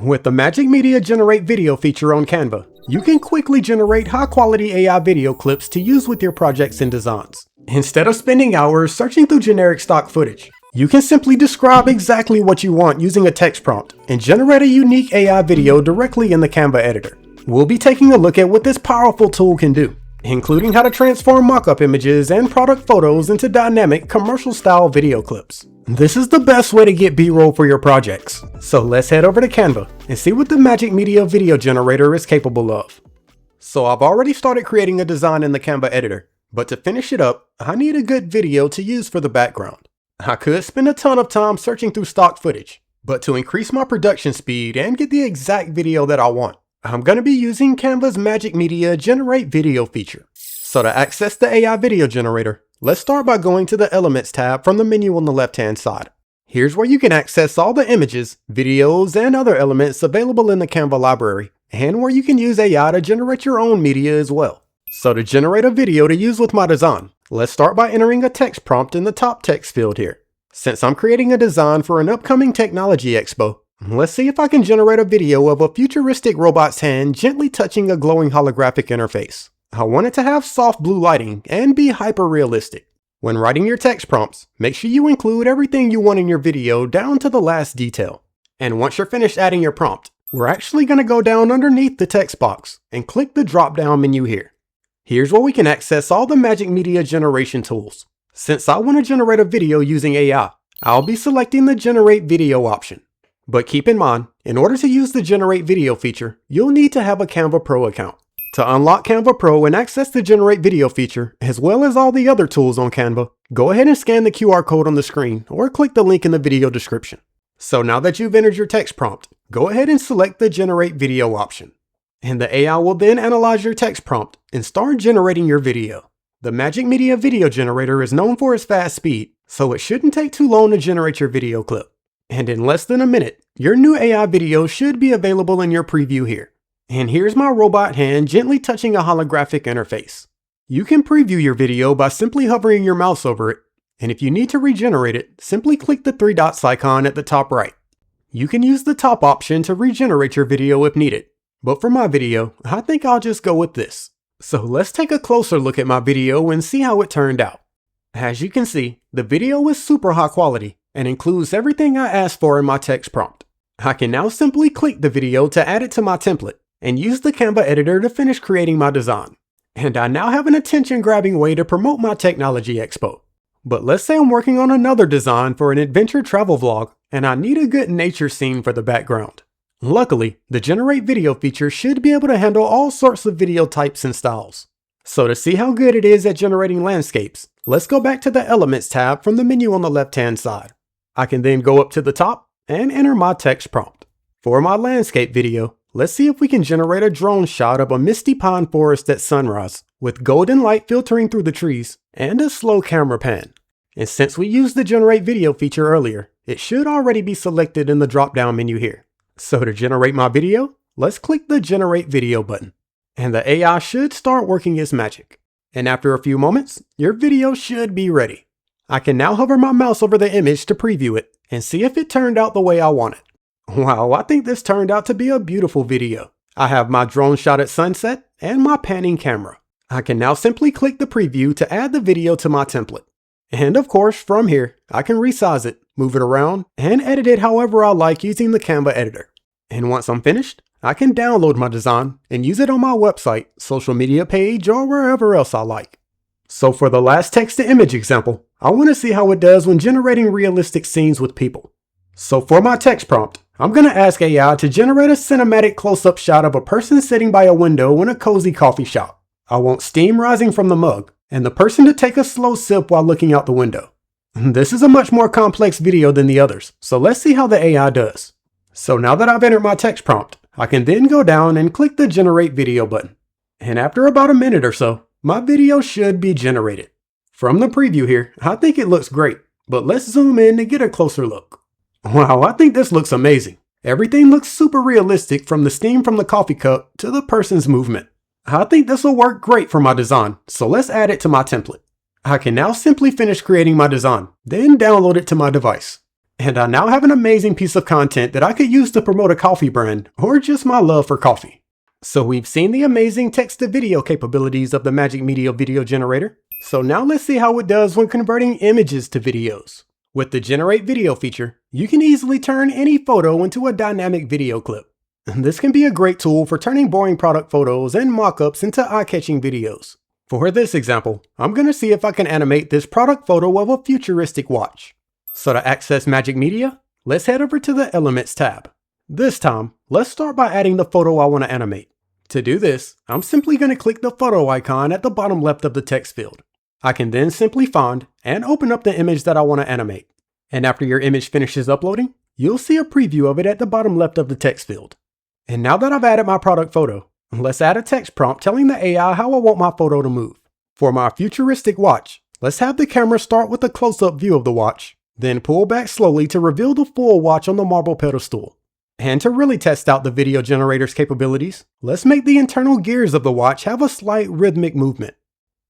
With the Magic Media Generate Video feature on Canva, you can quickly generate high-quality AI video clips to use with your projects and designs. Instead of spending hours searching through generic stock footage, you can simply describe exactly what you want using a text prompt and generate a unique AI video directly in the Canva editor. We'll be taking a look at what this powerful tool can do, including how to transform mock-up images and product photos into dynamic commercial-style video clips. This is the best way to get B-roll for your projects. So let's head over to Canva and see what the Magic Media Video Generator is capable of. So I've already started creating a design in the Canva editor, but to finish it up, I need a good video to use for the background. I could spend a ton of time searching through stock footage, but to increase my production speed and get the exact video that I want, I'm going to be using Canva's Magic Media Generate Video feature. So to access the AI video generator, let's start by going to the Elements tab from the menu on the left-hand side. Here's where you can access all the images, videos, and other elements available in the Canva library, and where you can use AI to generate your own media as well. So to generate a video to use with my design, let's start by entering a text prompt in the top text field here. Since I'm creating a design for an upcoming technology expo, let's see if I can generate a video of a futuristic robot's hand gently touching a glowing holographic interface. I want it to have soft blue lighting and be hyper realistic. When writing your text prompts, make sure you include everything you want in your video down to the last detail. And once you're finished adding your prompt, we're actually going to go down underneath the text box and click the drop down menu here. Here's where we can access all the Magic Media generation tools. Since I want to generate a video using AI, I'll be selecting the Generate Video option. But keep in mind, in order to use the Generate Video feature, you'll need to have a Canva Pro account. To unlock Canva Pro and access the Generate Video feature, as well as all the other tools on Canva, go ahead and scan the QR code on the screen or click the link in the video description. So now that you've entered your text prompt, go ahead and select the Generate Video option. And the AI will then analyze your text prompt and start generating your video. The Magic Media Video Generator is known for its fast speed, so it shouldn't take too long to generate your video clip. And in less than a minute, your new AI video should be available in your preview here. And here's my robot hand gently touching a holographic interface. You can preview your video by simply hovering your mouse over it, and if you need to regenerate it, simply click the three dots icon at the top right. You can use the top option to regenerate your video if needed, but for my video, I think I'll just go with this. So let's take a closer look at my video and see how it turned out. As you can see, the video is super high quality and includes everything I asked for in my text prompt. I can now simply click the video to add it to my template and use the Canva editor to finish creating my design. And I now have an attention-grabbing way to promote my technology expo. But let's say I'm working on another design for an adventure travel vlog and I need a good nature scene for the background. Luckily, the Generate Video feature should be able to handle all sorts of video types and styles. So to see how good it is at generating landscapes, let's go back to the Elements tab from the menu on the left-hand side. I can then go up to the top and enter my text prompt. For my landscape video, let's see if we can generate a drone shot of a misty pine forest at sunrise with golden light filtering through the trees and a slow camera pan. And since we used the Generate Video feature earlier, it should already be selected in the drop-down menu here. So to generate my video, let's click the Generate Video button. And the AI should start working its magic. And after a few moments, your video should be ready. I can now hover my mouse over the image to preview it and see if it turned out the way I wanted. Wow, I think this turned out to be a beautiful video. I have my drone shot at sunset and my panning camera. I can now simply click the preview to add the video to my template. And of course, from here, I can resize it, move it around, and edit it however I like using the Canva editor. And once I'm finished, I can download my design and use it on my website, social media page, or wherever else I like. So for the last text-to-image example, I want to see how it does when generating realistic scenes with people. So for my text prompt, I'm going to ask AI to generate a cinematic close-up shot of a person sitting by a window in a cozy coffee shop. I want steam rising from the mug, and the person to take a slow sip while looking out the window. This is a much more complex video than the others, so let's see how the AI does. So now that I've entered my text prompt, I can then go down and click the Generate Video button. And after about a minute or so, my video should be generated. From the preview here, I think it looks great, but let's zoom in to get a closer look. Wow, I think this looks amazing. Everything looks super realistic from the steam from the coffee cup to the person's movement. I think this will work great for my design, so let's add it to my template. I can now simply finish creating my design, then download it to my device. And I now have an amazing piece of content that I could use to promote a coffee brand or just my love for coffee. So we've seen the amazing text-to-video capabilities of the Magic Media video generator. So now let's see how it does when converting images to videos. With the Generate Video feature, you can easily turn any photo into a dynamic video clip. This can be a great tool for turning boring product photos and mock-ups into eye-catching videos. For this example, I'm going to see if I can animate this product photo of a futuristic watch. So to access Magic Media, let's head over to the Elements tab. This time, let's start by adding the photo I want to animate. To do this, I'm simply going to click the photo icon at the bottom left of the text field. I can then simply find and open up the image that I want to animate. And after your image finishes uploading, you'll see a preview of it at the bottom left of the text field. And now that I've added my product photo, let's add a text prompt telling the AI how I want my photo to move. For my futuristic watch, let's have the camera start with a close-up view of the watch, then pull back slowly to reveal the full watch on the marble pedestal. And to really test out the video generator's capabilities, let's make the internal gears of the watch have a slight rhythmic movement.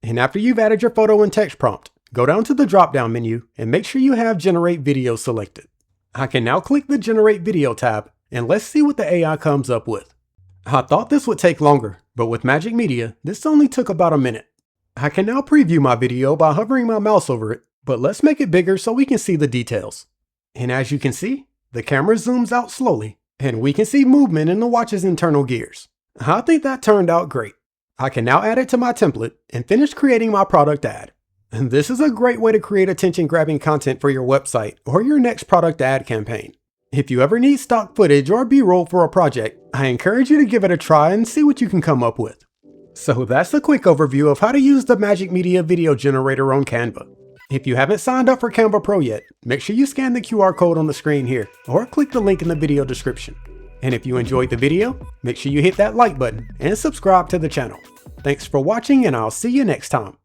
And after you've added your photo and text prompt, go down to the drop-down menu and make sure you have Generate Video selected. I can now click the Generate Video tab, and let's see what the AI comes up with. I thought this would take longer, but with Magic Media, this only took about a minute. I can now preview my video by hovering my mouse over it, but let's make it bigger so we can see the details. And as you can see, the camera zooms out slowly, and we can see movement in the watch's internal gears. I think that turned out great. I can now add it to my template and finish creating my product ad. And this is a great way to create attention-grabbing content for your website or your next product ad campaign. If you ever need stock footage or B-roll for a project, I encourage you to give it a try and see what you can come up with. So that's a quick overview of how to use the Magic Media video generator on Canva. If you haven't signed up for Canva Pro yet, make sure you scan the QR code on the screen here or click the link in the video description. And if you enjoyed the video, make sure you hit that like button and subscribe to the channel. Thanks for watching, and I'll see you next time.